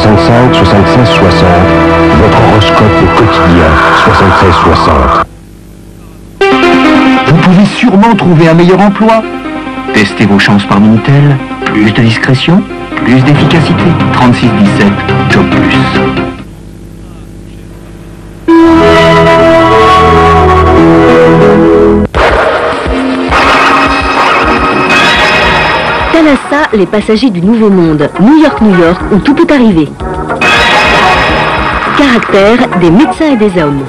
65 76 60. Votre horoscope quotidien 76 60. Vous pouvez sûrement trouver un meilleur emploi. Testez vos chances par Minitel. Plus de discrétion, plus d'efficacité. 3617, Job Plus. Thalassa, les passagers du Nouveau Monde. New York, où tout peut arriver. Caractère, des médecins et des hommes.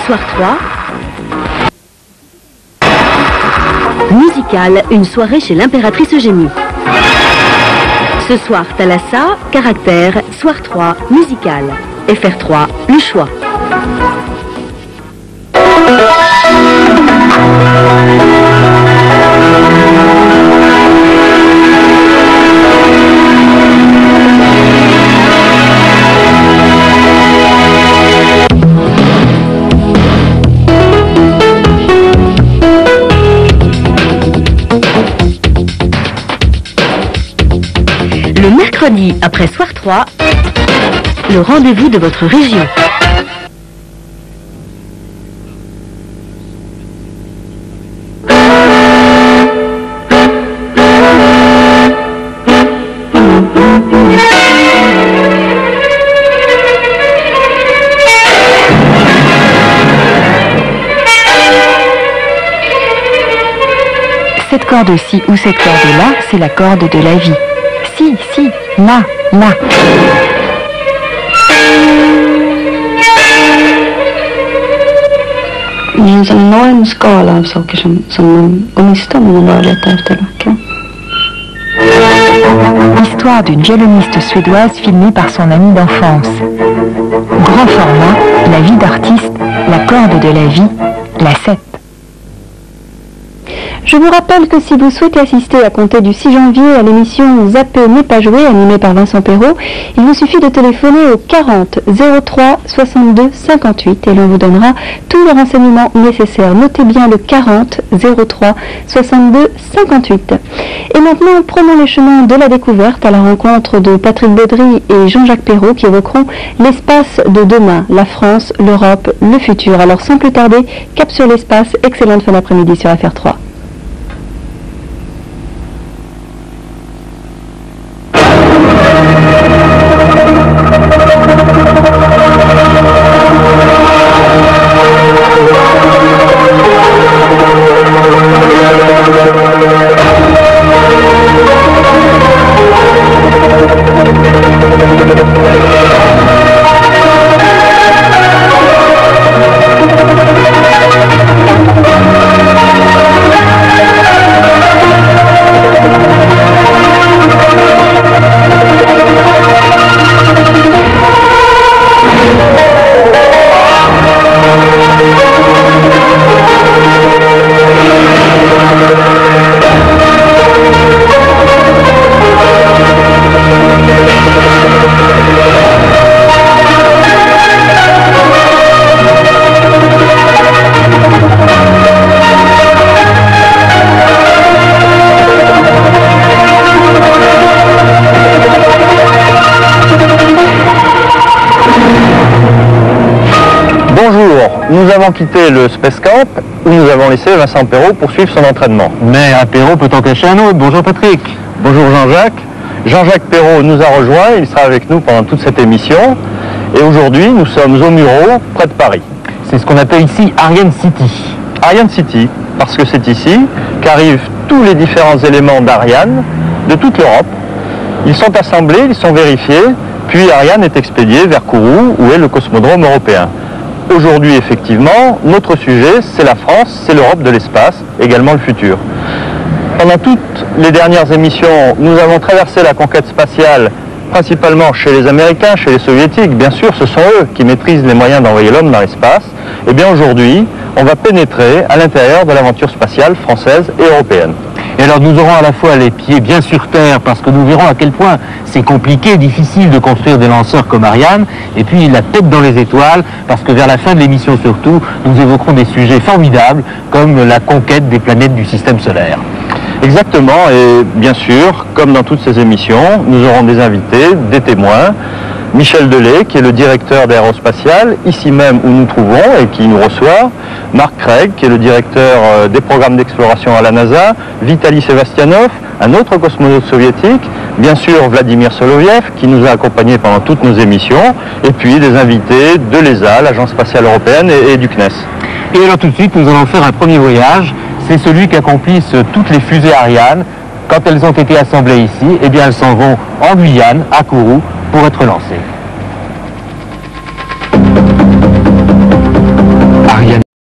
Soir 3. Musical, une soirée chez l'impératrice Eugénie. Ce soir, Thalassa, caractère, soir 3, musical. FR3, le choix. Le mercredi, après soir 3, le rendez-vous de votre région. Cette corde-ci ou cette corde-là, c'est la corde de la vie. Si, là. Det är en sån enorm skala av saker som man går miste om när man letar efter vackra. Histoire d'une violoniste suédoise filmée par son amie d'enfance. Grand format, la vie d'artiste, la corde de la vie, la 7. Je vous rappelle que si vous souhaitez assister à compter du 6 janvier à l'émission Zappé n'est pas joué, animée par Vincent Perrault, il vous suffit de téléphoner au 40 03 62 58 et l'on vous donnera tous les renseignements nécessaires. Notez bien le 40 03 62 58. Et maintenant, prenons les chemins de la découverte à la rencontre de Patrick Baudry et Jean-Jacques Perrault qui évoqueront l'espace de demain, la France, l'Europe, le futur. Alors sans plus tarder, cap sur l'espace, excellente fin d'après-midi sur FR3. Nous avons quitté le Space Camp où nous avons laissé Vincent Perrault poursuivre son entraînement. Mais un Perrault peut en cacher un autre. Bonjour Patrick. Bonjour Jean-Jacques. Jean-Jacques Perrault nous a rejoints, il sera avec nous pendant toute cette émission. Et aujourd'hui, nous sommes au Mureau, près de Paris. C'est ce qu'on appelle ici Ariane City. Ariane City, parce que c'est ici qu'arrivent tous les différents éléments d'Ariane de toute l'Europe. Ils sont assemblés, ils sont vérifiés, puis Ariane est expédiée vers Kourou, où est le cosmodrome européen. Aujourd'hui, effectivement, notre sujet, c'est la France, c'est l'Europe de l'espace, également le futur. Pendant toutes les dernières émissions, nous avons traversé la conquête spatiale, principalement chez les Américains, chez les Soviétiques. Bien sûr, ce sont eux qui maîtrisent les moyens d'envoyer l'homme dans l'espace. Et bien aujourd'hui, on va pénétrer à l'intérieur de l'aventure spatiale française et européenne. Et alors nous aurons à la fois les pieds bien sur Terre, parce que nous verrons à quel point c'est compliqué, difficile de construire des lanceurs comme Ariane, et puis la tête dans les étoiles, parce que vers la fin de l'émission surtout, nous évoquerons des sujets formidables, comme la conquête des planètes du système solaire. Exactement, et bien sûr, comme dans toutes ces émissions, nous aurons des invités, des témoins. Michel Delay, qui est le directeur d'Aérospatiale, ici même où nous trouvons et qui nous reçoit. Mark Craig, qui est le directeur des programmes d'exploration à la NASA. Vitali Sevastianov, un autre cosmonaute soviétique. Bien sûr, Vladimir Soloviev, qui nous a accompagnés pendant toutes nos émissions. Et puis des invités de l'ESA, l'Agence spatiale européenne, et du CNES. Et alors tout de suite, nous allons faire un premier voyage. C'est celui qu'accomplissent toutes les fusées Ariane. Quand elles ont été assemblées ici, eh bien elles s'en vont en Guyane, à Kourou, pour être lancées.